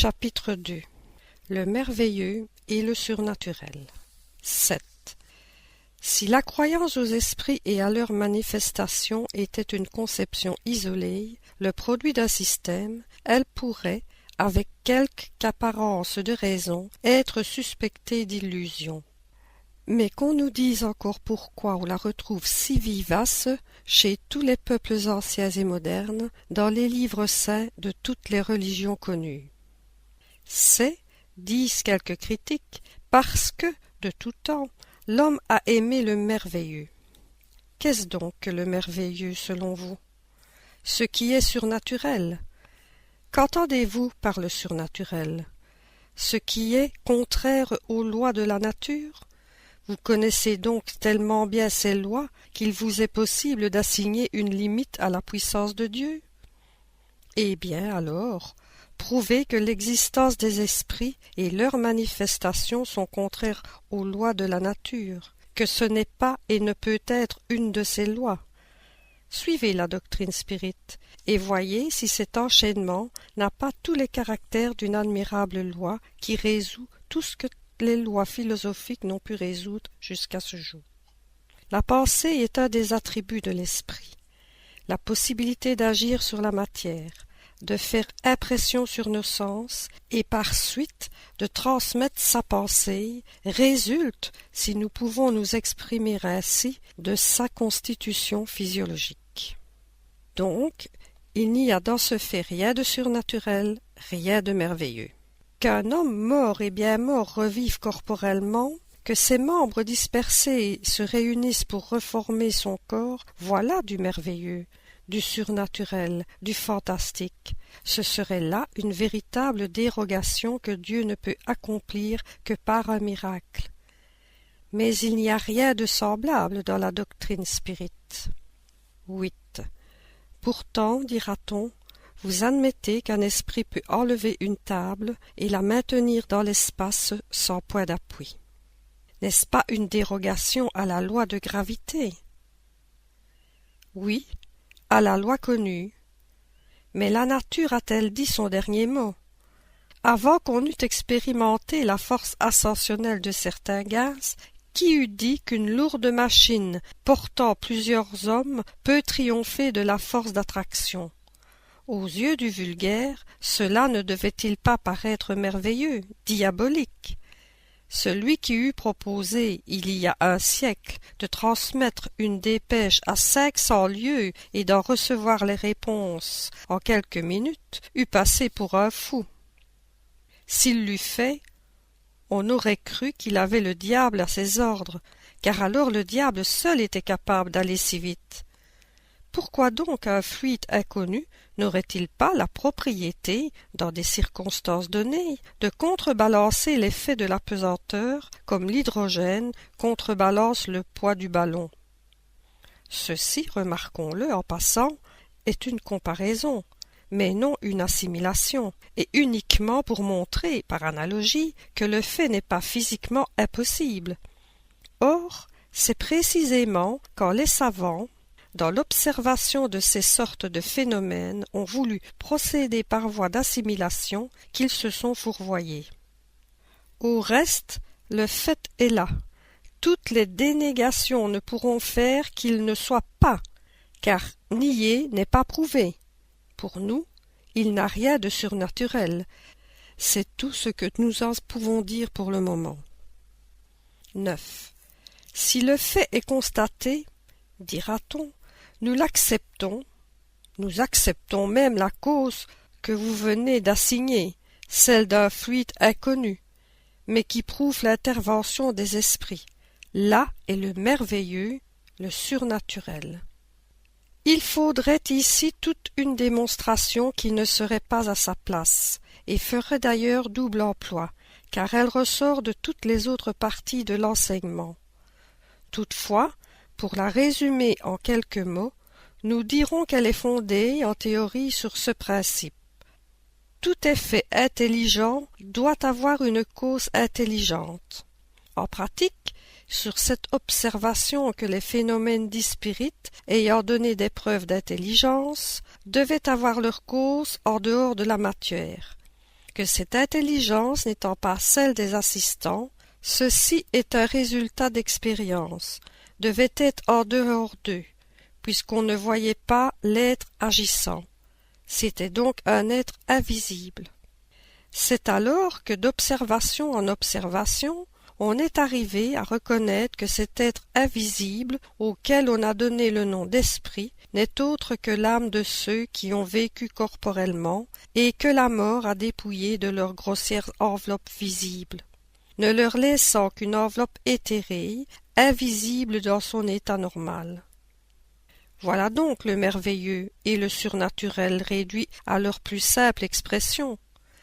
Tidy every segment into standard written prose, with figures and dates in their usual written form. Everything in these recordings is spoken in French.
Chapitre 2. Le merveilleux et le surnaturel. 7. Si la croyance aux esprits et à leurs manifestations était une conception isolée, le produit d'un système, elle pourrait, avec quelque apparence de raison, être suspectée d'illusion. Mais qu'on nous dise encore pourquoi on la retrouve si vivace chez tous les peuples anciens et modernes, dans les livres saints de toutes les religions connues. C'est, disent quelques critiques, parce que, de tout temps, l'homme a aimé le merveilleux. Qu'est-ce donc que le merveilleux, selon vous? Ce qui est surnaturel. Qu'entendez-vous par le surnaturel? Ce qui est contraire aux lois de la nature? Vous connaissez donc tellement bien ces lois qu'il vous est possible d'assigner une limite à la puissance de Dieu? Eh bien alors, prouvez que l'existence des esprits et leurs manifestations sont contraires aux lois de la nature, que ce n'est pas et ne peut être une de ces lois. Suivez la doctrine spirite, et voyez si cet enchaînement n'a pas tous les caractères d'une admirable loi qui résout tout ce que les lois philosophiques n'ont pu résoudre jusqu'à ce jour. La pensée est un des attributs de l'esprit. La possibilité d'agir sur la matière, de faire impression sur nos sens et par suite de transmettre sa pensée résulte, si nous pouvons nous exprimer ainsi, de sa constitution physiologique. Donc, il n'y a dans ce fait rien de surnaturel, rien de merveilleux. Qu'un homme mort et bien mort revive corporellement, que ses membres dispersés se réunissent pour reformer son corps, voilà du merveilleux, du surnaturel, du fantastique. Ce serait là une véritable dérogation que Dieu ne peut accomplir que par un miracle. Mais il n'y a rien de semblable dans la doctrine spirite. 8. Pourtant, dira-t-on, vous admettez qu'un esprit peut enlever une table et la maintenir dans l'espace sans point d'appui. N'est-ce pas une dérogation à la loi de gravité? Oui, à la loi connue. Mais la nature a-t-elle dit son dernier mot? Avant qu'on eût expérimenté la force ascensionnelle de certains gaz, qui eût dit qu'une lourde machine portant plusieurs hommes peut triompher de la force d'attraction? Aux yeux du vulgaire, cela ne devait-il pas paraître merveilleux, diabolique? Celui qui eût proposé, il y a un siècle, de transmettre une dépêche à 500 lieues et d'en recevoir les réponses en quelques minutes, eût passé pour un fou. S'il l'eût fait, on aurait cru qu'il avait le diable à ses ordres, car alors le diable seul était capable d'aller si vite. Pourquoi donc un fluide inconnu n'aurait-il pas la propriété, dans des circonstances données, de contrebalancer l'effet de la pesanteur, comme l'hydrogène contrebalance le poids du ballon? Ceci, remarquons-le en passant, est une comparaison, mais non une assimilation, et uniquement pour montrer, par analogie, que le fait n'est pas physiquement impossible. Or, c'est précisément quand les savants, dans l'observation de ces sortes de phénomènes, ont voulu procéder par voie d'assimilation qu'ils se sont fourvoyés. Au reste, le fait est là. Toutes les dénégations ne pourront faire qu'il ne soit pas, car nier n'est pas prouver. Pour nous, il n'a rien de surnaturel. C'est tout ce que nous en pouvons dire pour le moment. 9. Si le fait est constaté, dira-t-on, nous acceptons même la cause que vous venez d'assigner, celle d'un fluide inconnu, mais qui prouve l'intervention des esprits. Là est le merveilleux, le surnaturel. Il faudrait ici toute une démonstration qui ne serait pas à sa place, et ferait d'ailleurs double emploi, car elle ressort de toutes les autres parties de l'enseignement. Toutefois, pour la résumer en quelques mots, nous dirons qu'elle est fondée en théorie sur ce principe. Tout effet intelligent doit avoir une cause intelligente. En pratique, sur cette observation que les phénomènes dits spirites, ayant donné des preuves d'intelligence, devaient avoir leur cause en dehors de la matière. que cette intelligence n'étant pas celle des assistants, ceci est un résultat d'expérience, devait être en dehors d'eux, puisqu'on ne voyait pas l'être agissant. C'était donc un être invisible. C'est alors que d'observation en observation, on est arrivé à reconnaître que cet être invisible, auquel on a donné le nom d'esprit, n'est autre que l'âme de ceux qui ont vécu corporellement et que la mort a dépouillé de leur grossière enveloppe visible, ne leur laissant qu'une enveloppe éthérée, invisible dans son état normal. Voilà donc le merveilleux et le surnaturel réduits à leur plus simple expression.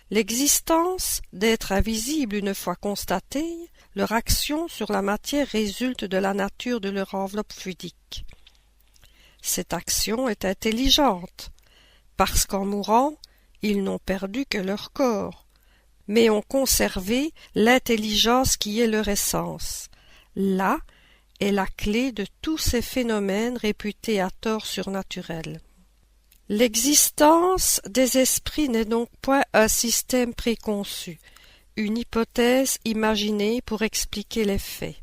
L'existence d'êtres invisibles une fois constatée, leur action sur la matière résulte de la nature de leur enveloppe fluidique. Cette action est intelligente, parce qu'en mourant, ils n'ont perdu que leur corps, mais ont conservé l'intelligence qui est leur essence. Là est la clé de tous ces phénomènes réputés à tort surnaturels. L'existence des esprits n'est donc point un système préconçu, une hypothèse imaginée pour expliquer les faits.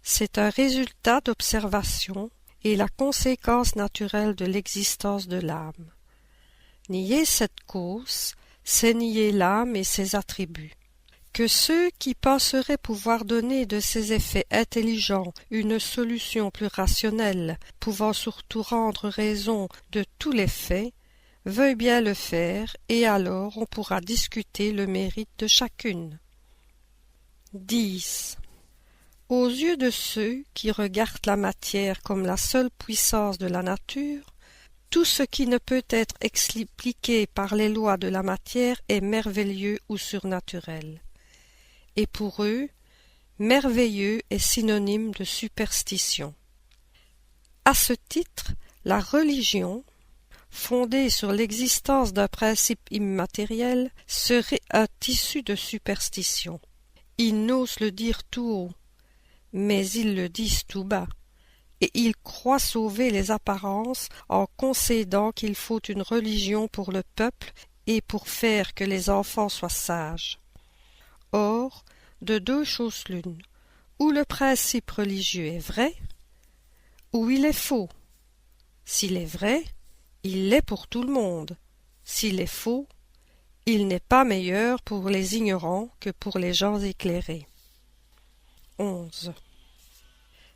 C'est un résultat d'observation et la conséquence naturelle de l'existence de l'âme. Nier cette cause, c'est nier l'âme et ses attributs. Que ceux qui penseraient pouvoir donner de ces effets intelligents une solution plus rationnelle, pouvant surtout rendre raison de tous les faits, veuillent bien le faire, et alors on pourra discuter le mérite de chacune. 10. Aux yeux de ceux qui regardent la matière comme la seule puissance de la nature, tout ce qui ne peut être expliqué par les lois de la matière est merveilleux ou surnaturel. Et pour eux, merveilleux est synonyme de superstition. À ce titre, la religion, fondée sur l'existence d'un principe immatériel, serait un tissu de superstition. Ils n'osent le dire tout haut, mais ils le disent tout bas, et ils croient sauver les apparences en concédant qu'il faut une religion pour le peuple et pour faire que les enfants soient sages. Or, de deux choses l'une, ou le principe religieux est vrai, ou il est faux. S'il est vrai, il l'est pour tout le monde. S'il est faux, il n'est pas meilleur pour les ignorants que pour les gens éclairés. 11.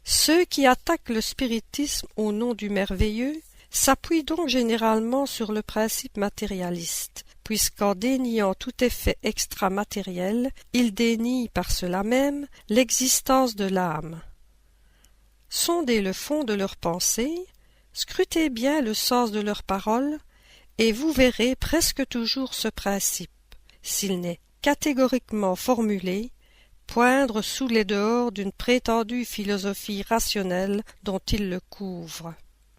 Ceux qui attaquent le spiritisme au nom du merveilleux s'appuient donc généralement sur le principe matérialiste, puisqu'en déniant tout effet extramatériel, ils dénient par cela même l'existence de l'âme. Sondez le fond de leurs pensées, scrutez bien le sens de leurs paroles, et vous verrez presque toujours ce principe, s'il n'est catégoriquement formulé, poindre sous les dehors d'une prétendue philosophie rationnelle dont ils le couvrent.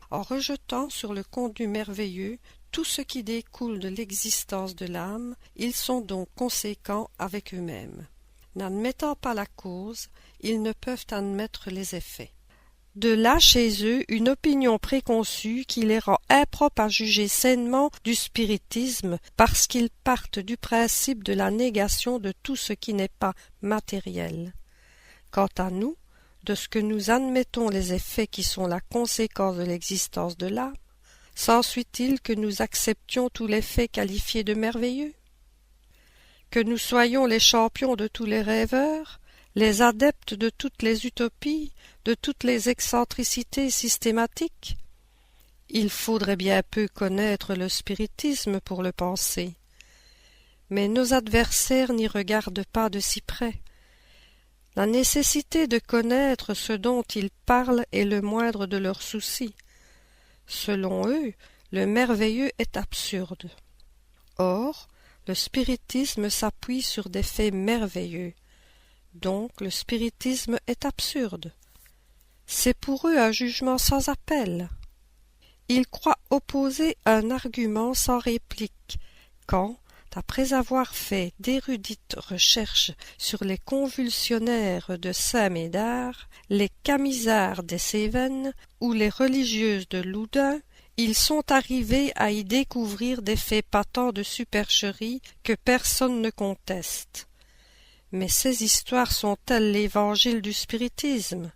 En rejetant sur le contenu merveilleux tout ce qui découle de l'existence de l'âme, ils sont donc conséquents avec eux-mêmes. N'admettant pas la cause, ils ne peuvent admettre les effets. De là chez eux une opinion préconçue qui les rend impropres à juger sainement du spiritisme parce qu'ils partent du principe de la négation de tout ce qui n'est pas matériel. Quant à nous, de ce que nous admettons les effets qui sont la conséquence de l'existence de l'âme, s'ensuit-il que nous acceptions tous les faits qualifiés de merveilleux? Que nous soyons les champions de tous les rêveurs, les adeptes de toutes les utopies, de toutes les excentricités systématiques? Il faudrait bien peu connaître le spiritisme pour le penser. Mais nos adversaires n'y regardent pas de si près. La nécessité de connaître ce dont ils parlent est le moindre de leurs soucis. Selon eux, le merveilleux est absurde. Or, le spiritisme s'appuie sur des faits merveilleux. Donc le spiritisme est absurde. C'est pour eux un jugement sans appel. Ils croient opposer un argument sans réplique, quand, après avoir fait d'érudites recherches sur les convulsionnaires de Saint-Médard, les camisards des Cévennes ou les religieuses de Loudun, Ils sont arrivés à y découvrir des faits patents de supercherie que personne ne conteste. Mais ces histoires sont-elles l'évangile du spiritisme?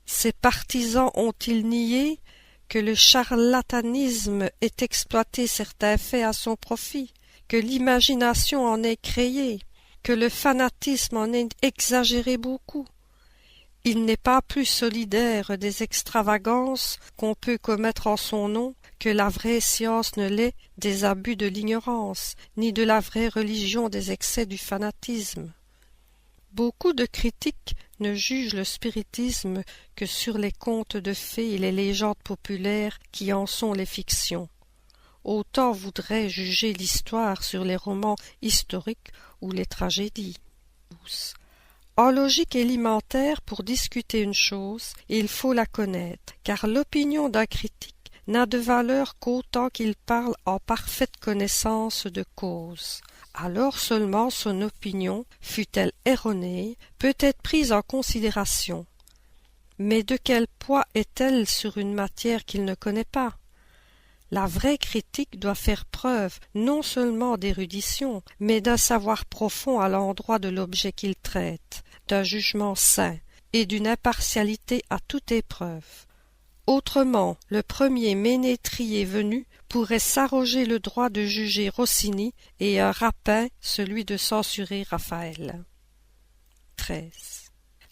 Ses partisans ont-ils nié que le charlatanisme ait exploité certains faits à son profit, que l'imagination en ait créé, que le fanatisme en ait exagéré beaucoup? Il n'est pas plus solidaire des extravagances qu'on peut commettre en son nom que la vraie science ne l'est des abus de l'ignorance, ni de la vraie religion des excès du fanatisme. Beaucoup de critiques ne jugent le spiritisme que sur les contes de fées et les légendes populaires qui en sont les fictions. Autant voudraient juger l'histoire sur les romans historiques ou les tragédies. En logique élémentaire, pour discuter une chose, il faut la connaître, car l'opinion d'un critique n'a de valeur qu'autant qu'il parle en parfaite connaissance de cause. Alors seulement son opinion, fût-elle erronée, peut être prise en considération. Mais de quel poids est-elle sur une matière qu'il ne connaît pas? La vraie critique doit faire preuve non seulement d'érudition, mais d'un savoir profond à l'endroit de l'objet qu'il traite, d'un jugement sain et d'une impartialité à toute épreuve. Autrement, le premier ménétrier venu pourrait s'arroger le droit de juger Rossini et un rapin celui de censurer Raphaël. 13.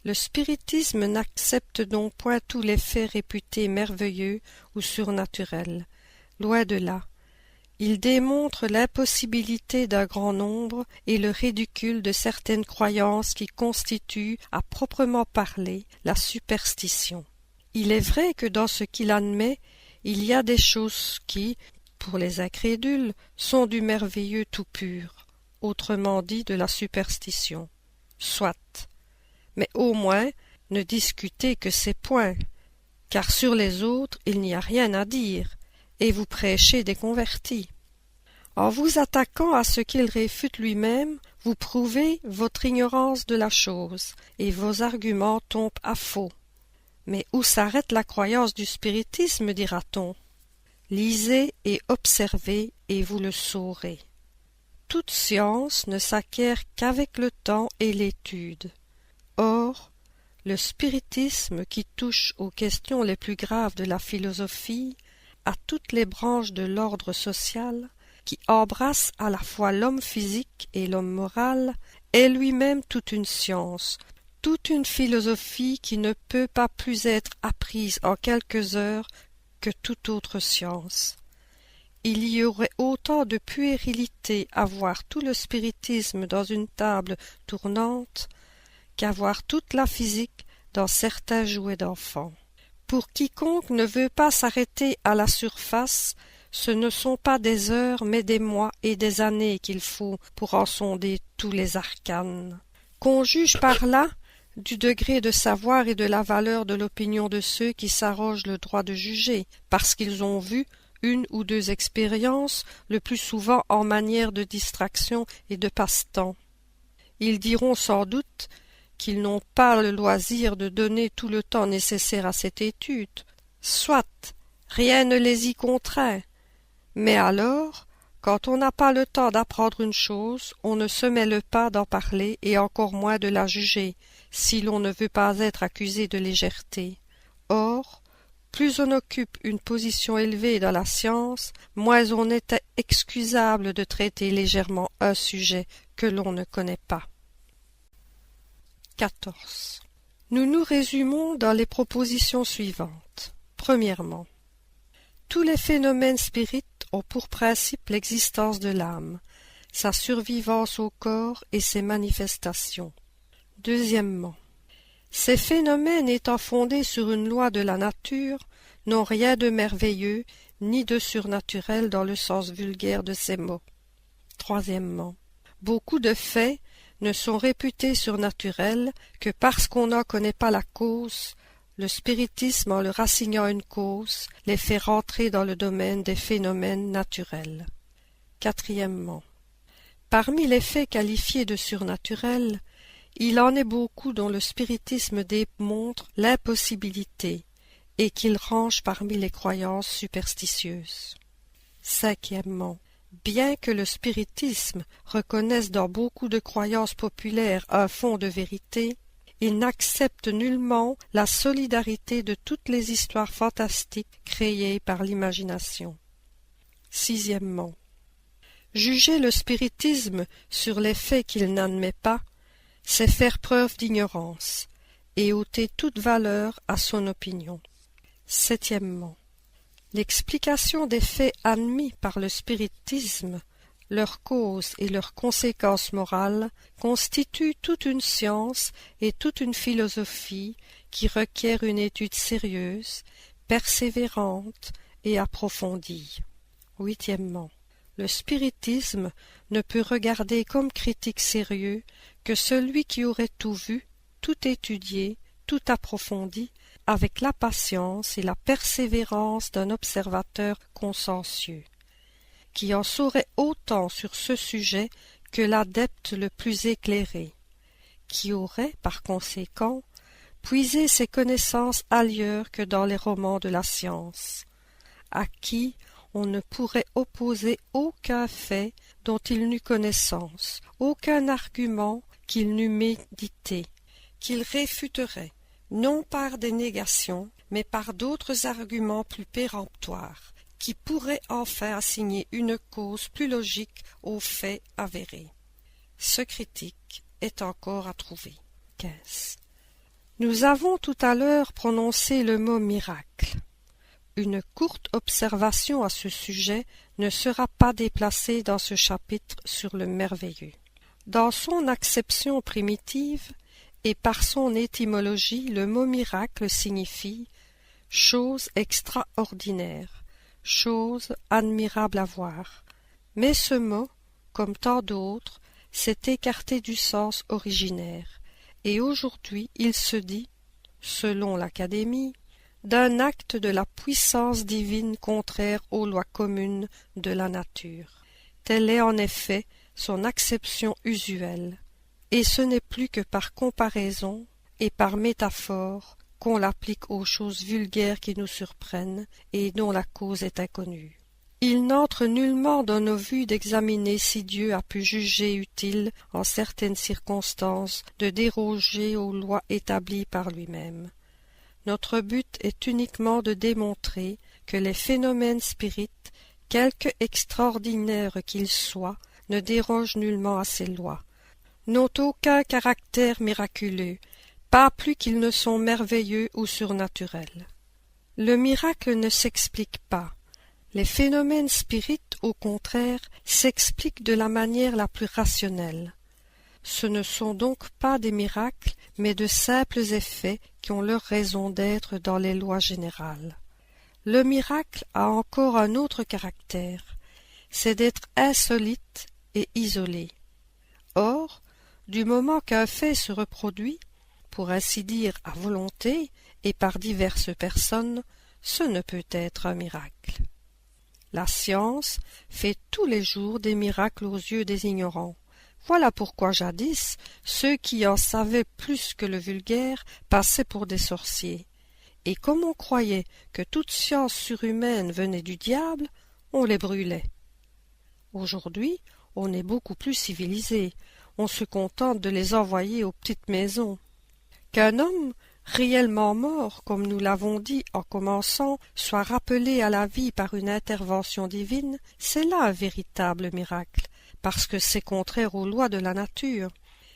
Le spiritisme n'accepte donc point tous les faits réputés merveilleux ou surnaturels. Loin de là. Il démontre l'impossibilité d'un grand nombre et le ridicule de certaines croyances qui constituent, à proprement parler, la superstition. Il est vrai que dans ce qu'il admet, il y a des choses qui, pour les incrédules, sont du merveilleux tout pur, autrement dit de la superstition. Soit. Mais au moins, ne discutez que ces points, car sur les autres il n'y a rien à dire, et vous prêchez des convertis. En vous attaquant à ce qu'il réfute lui-même, vous prouvez votre ignorance de la chose, et vos arguments tombent à faux. Mais où s'arrête la croyance du spiritisme, dira-t-on? Lisez et observez, et vous le saurez. Toute science ne s'acquiert qu'avec le temps et l'étude. Or, le spiritisme, qui touche aux questions les plus graves de la philosophie, à toutes les branches de l'ordre social, qui embrasse à la fois l'homme physique et l'homme moral, est lui-même toute une science, toute une philosophie qui ne peut pas plus être apprise en quelques heures que toute autre science. Il y aurait autant de puérilité à voir tout le spiritisme dans une table tournante qu'à voir toute la physique dans certains jouets d'enfants. Pour quiconque ne veut pas s'arrêter à la surface, ce ne sont pas des heures mais des mois et des années qu'il faut pour en sonder tous les arcanes. Qu'on juge par là du degré de savoir et de la valeur de l'opinion de ceux qui s'arrogent le droit de juger, parce qu'ils ont vu une ou deux expériences, le plus souvent en manière de distraction et de passe-temps. Ils diront sans doute qu'ils n'ont pas le loisir de donner tout le temps nécessaire à cette étude. Soit, rien ne les y contraint. Mais alors, quand on n'a pas le temps d'apprendre une chose, on ne se met le pas d'en parler et encore moins de la juger, si l'on ne veut pas être accusé de légèreté. Or, plus on occupe une position élevée dans la science, moins on est excusable de traiter légèrement un sujet que l'on ne connaît pas. 14. Nous nous résumons dans les propositions suivantes. Premièrement, tous les phénomènes spirites ont pour principe l'existence de l'âme, sa survivance au corps et ses manifestations. Deuxièmement, ces phénomènes étant fondés sur une loi de la nature, n'ont rien de merveilleux ni de surnaturel dans le sens vulgaire de ces mots. Troisièmement, beaucoup de faits ne sont réputés surnaturels que parce qu'on n'en connaît pas la cause. Le spiritisme, en leur assignant une cause, les fait rentrer dans le domaine des phénomènes naturels. Quatrièmement, parmi les faits qualifiés de surnaturels, il en est beaucoup dont le spiritisme démontre l'impossibilité, et qu'il range parmi les croyances superstitieuses. Cinquièmement, bien que le spiritisme reconnaisse dans beaucoup de croyances populaires un fond de vérité, il n'accepte nullement la solidarité de toutes les histoires fantastiques créées par l'imagination. Sixièmement, juger le spiritisme sur les faits qu'il n'admet pas, c'est faire preuve d'ignorance et ôter toute valeur à son opinion. Septièmement, l'explication des faits admis par le spiritisme, leurs causes et leurs conséquences morales, constitue toute une science et toute une philosophie qui requiert une étude sérieuse, persévérante et approfondie. Huitièmement, le spiritisme ne peut regarder comme critique sérieux que celui qui aurait tout vu, tout étudié, tout approfondi, avec la patience et la persévérance d'un observateur consciencieux, qui en saurait autant sur ce sujet que l'adepte le plus éclairé, qui aurait, par conséquent, puisé ses connaissances ailleurs que dans les romans de la science, à qui on ne pourrait opposer aucun fait dont il n'eût connaissance, aucun argument qu'il n'eût médité, qu'il réfuterait, non par des négations, mais par d'autres arguments plus péremptoires, qui pourraient enfin assigner une cause plus logique aux faits avérés. Ce critique est encore à trouver. 15. Nous avons tout à l'heure prononcé le mot miracle. Une courte observation à ce sujet ne sera pas déplacée dans ce chapitre sur le merveilleux. Dans son acception primitive, et par son étymologie, le mot miracle signifie « chose extraordinaire », « chose admirable à voir ». Mais ce mot, comme tant d'autres, s'est écarté du sens originaire, et aujourd'hui il se dit, selon l'Académie, d'un acte de la puissance divine contraire aux lois communes de la nature. Telle est en effet son acception usuelle, et ce n'est plus que par comparaison et par métaphore qu'on l'applique aux choses vulgaires qui nous surprennent et dont la cause est inconnue. Il n'entre nullement dans nos vues d'examiner si Dieu a pu juger utile, en certaines circonstances, de déroger aux lois établies par lui-même. Notre but est uniquement de démontrer que les phénomènes spirites, quelque extraordinaires qu'ils soient, ne dérogent nullement à ces lois, n'ont aucun caractère miraculeux, pas plus qu'ils ne sont merveilleux ou surnaturels. Le miracle ne s'explique pas. Les phénomènes spirites, au contraire, s'expliquent de la manière la plus rationnelle. Ce ne sont donc pas des miracles, mais de simples effets qui ont leur raison d'être dans les lois générales. Le miracle a encore un autre caractère, c'est d'être insolite et isolé. Or, du moment qu'un fait se reproduit, pour ainsi dire à volonté, et par diverses personnes, ce ne peut être un miracle. La science fait tous les jours des miracles aux yeux des ignorants. Voilà pourquoi jadis, ceux qui en savaient plus que le vulgaire passaient pour des sorciers. Et comme on croyait que toute science surhumaine venait du diable, on les brûlait. Aujourd'hui, on est beaucoup plus civilisé, on se contente de les envoyer aux petites maisons. Qu'un homme, réellement mort, comme nous l'avons dit en commençant, soit rappelé à la vie par une intervention divine, c'est là un véritable miracle, parce que c'est contraire aux lois de la nature.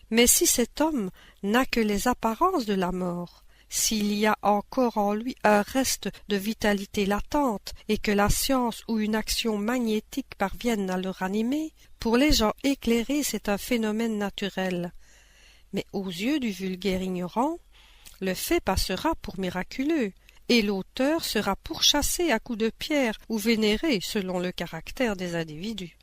Mais si cet homme n'a que les apparences de la mort, s'il y a encore en lui un reste de vitalité latente et que la science ou une action magnétique parvienne à le ranimer, pour les gens éclairés c'est un phénomène naturel. Mais aux yeux du vulgaire ignorant, le fait passera pour miraculeux, et l'auteur sera pourchassé à coups de pierre ou vénéré selon le caractère des individus.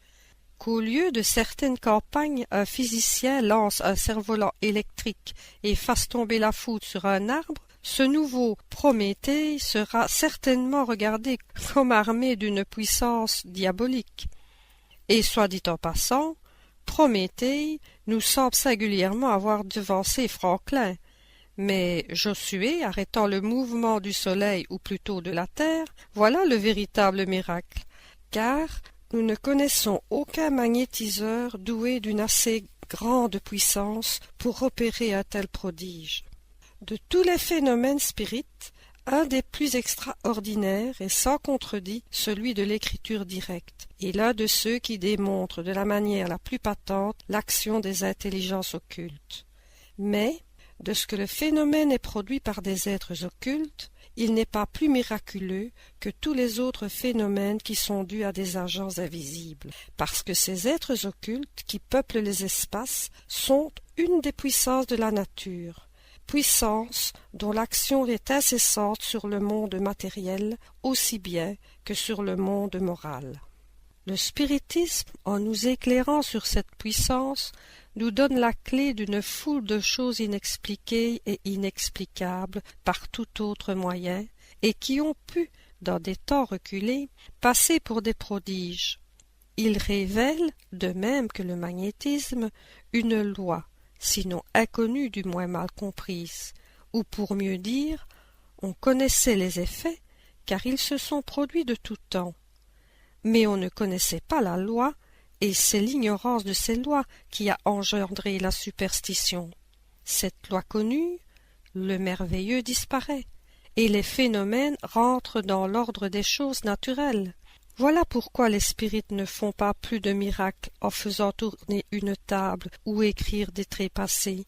Qu'au lieu de certaines campagnes, un physicien lance un cerf-volant électrique et fasse tomber la foudre sur un arbre, ce nouveau Prométhée sera certainement regardé comme armé d'une puissance diabolique. Et soit dit en passant, Prométhée nous semble singulièrement avoir devancé Franklin, Mais Josué, arrêtant le mouvement du soleil ou plutôt de la terre, voilà le véritable miracle, car nous ne connaissons aucun magnétiseur doué d'une assez grande puissance pour opérer un tel prodige. De tous les phénomènes spirites, un des plus extraordinaires est sans contredit celui de l'écriture directe, et l'un de ceux qui démontrent de la manière la plus patente l'action des intelligences occultes. Mais, de ce que le phénomène est produit par des êtres occultes, il n'est pas plus miraculeux que tous les autres phénomènes qui sont dus à des agents invisibles, parce que ces êtres occultes qui peuplent les espaces sont une des puissances de la nature, puissance dont l'action est incessante sur le monde matériel aussi bien que sur le monde moral. Le spiritisme, en nous éclairant sur cette puissance, nous donne la clé d'une foule de choses inexpliquées et inexplicables par tout autre moyen, et qui ont pu, dans des temps reculés, passer pour des prodiges. Il révèle, de même que le magnétisme, une loi, sinon inconnue du moins mal comprise, ou pour mieux dire, on connaissait les effets, car ils se sont produits de tout temps. Mais on ne connaissait pas la loi, et c'est l'ignorance de ces lois qui a engendré la superstition. Cette loi connue, le merveilleux disparaît, et les phénomènes rentrent dans l'ordre des choses naturelles. Voilà pourquoi les spirites ne font pas plus de miracles en faisant tourner une table ou écrire des trépassés,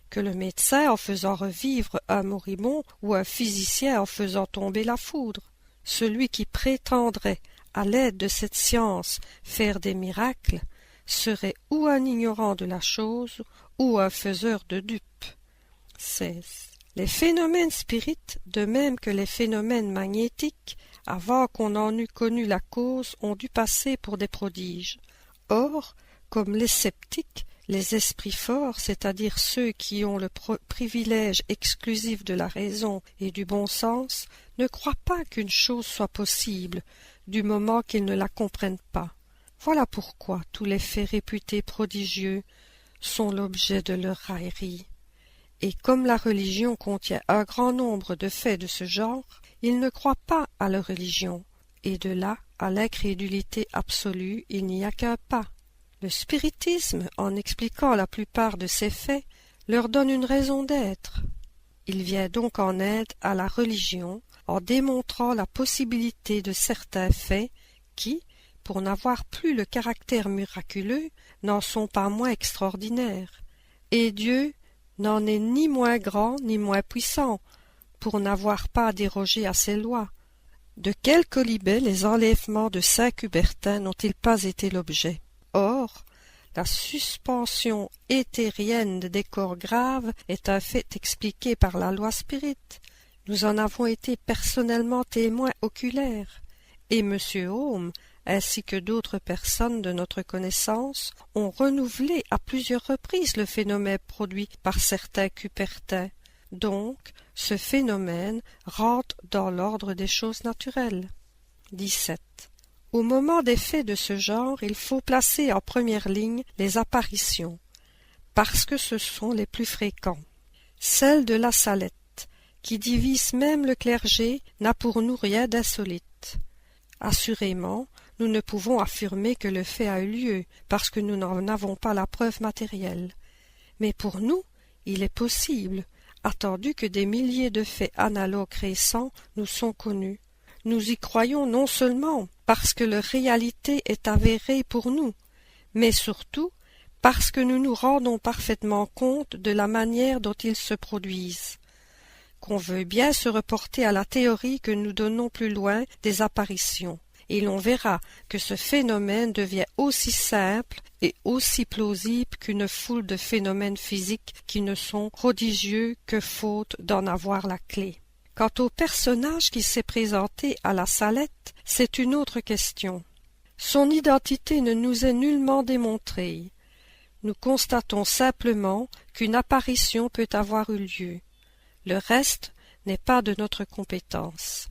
que le médecin en faisant revivre un moribond ou un physicien en faisant tomber la foudre. Celui qui prétendrait, à l'aide de cette science, faire des miracles, serait ou un ignorant de la chose, ou un faiseur de dupes. 16. Les phénomènes spirites, de même que les phénomènes magnétiques, avant qu'on en eût connu la cause, ont dû passer pour des prodiges. Or, comme les sceptiques, les esprits forts, c'est-à-dire ceux qui ont le privilège exclusif de la raison et du bon sens, ne croient pas qu'une chose soit possible, du moment qu'ils ne la comprennent pas. Voilà pourquoi tous les faits réputés prodigieux sont l'objet de leur raillerie. Et comme la religion contient un grand nombre de faits de ce genre, ils ne croient pas à la religion, et de là à l'incrédulité absolue il n'y a qu'un pas. Le spiritisme, en expliquant la plupart de ces faits, leur donne une raison d'être. Il vient donc en aide à la religion, en démontrant la possibilité de certains faits qui, pour n'avoir plus le caractère miraculeux, n'en sont pas moins extraordinaires. Et Dieu n'en est ni moins grand ni moins puissant, pour n'avoir pas dérogé à ses lois. De quel quolibet les enlèvements de Saint-Cubertin n'ont-ils pas été l'objet? Or, la suspension éthérienne des corps graves est un fait expliqué par la loi spirite. Nous en avons été personnellement témoins oculaires, et M. Home, ainsi que d'autres personnes de notre connaissance, ont renouvelé à plusieurs reprises le phénomène produit par certains Cupertins. Donc, ce phénomène rentre dans l'ordre des choses naturelles. 17. Au moment des faits de ce genre, il faut placer en première ligne les apparitions, parce que ce sont les plus fréquents. Celle de la Salette, qui divise même le clergé, n'a pour nous rien d'insolite. Assurément, nous ne pouvons affirmer que le fait a eu lieu, parce que nous n'en avons pas la preuve matérielle. Mais pour nous, il est possible, attendu que des milliers de faits analogues récents nous sont connus. Nous y croyons non seulement parce que leur réalité est avérée pour nous, mais surtout parce que nous nous rendons parfaitement compte de la manière dont ils se produisent. Qu'on veuille bien se reporter à la théorie que nous donnons plus loin des apparitions, et l'on verra que ce phénomène devient aussi simple et aussi plausible qu'une foule de phénomènes physiques qui ne sont prodigieux que faute d'en avoir la clé. Quant au personnage qui s'est présenté à la Salette, c'est une autre question. Son identité ne nous est nullement démontrée. Nous constatons simplement qu'une apparition peut avoir eu lieu. Le reste n'est pas de notre compétence.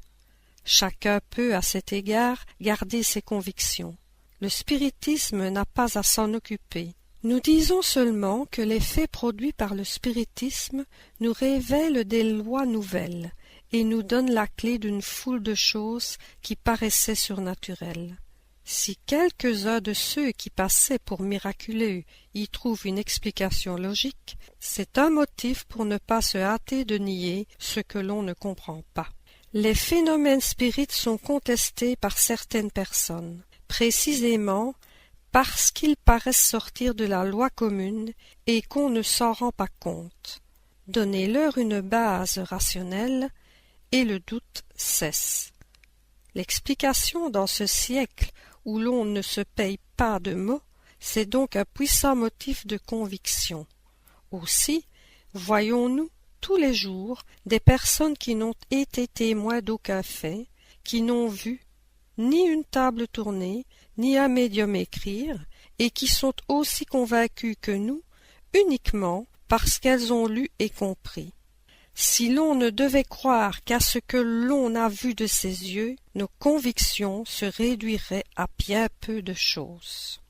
Chacun peut, à cet égard, garder ses convictions. Le spiritisme n'a pas à s'en occuper. Nous disons seulement que les faits produits par le spiritisme nous révèlent des lois nouvelles et nous donnent la clé d'une foule de choses qui paraissaient surnaturelles. Si quelques-uns de ceux qui passaient pour miraculeux y trouvent une explication logique, c'est un motif pour ne pas se hâter de nier ce que l'on ne comprend pas. Les phénomènes spirites sont contestés par certaines personnes, précisément parce qu'ils paraissent sortir de la loi commune et qu'on ne s'en rend pas compte. Donnez-leur une base rationnelle et le doute cesse. L'explication dans ce siècle où l'on ne se paye pas de mots, c'est donc un puissant motif de conviction. Aussi, voyons-nous tous les jours des personnes qui n'ont été témoins d'aucun fait, qui n'ont vu ni une table tourner, ni un médium écrire, et qui sont aussi convaincues que nous, uniquement parce qu'elles ont lu et compris. Si l'on ne devait croire qu'à ce que l'on a vu de ses yeux, nos convictions se réduiraient à bien peu de choses.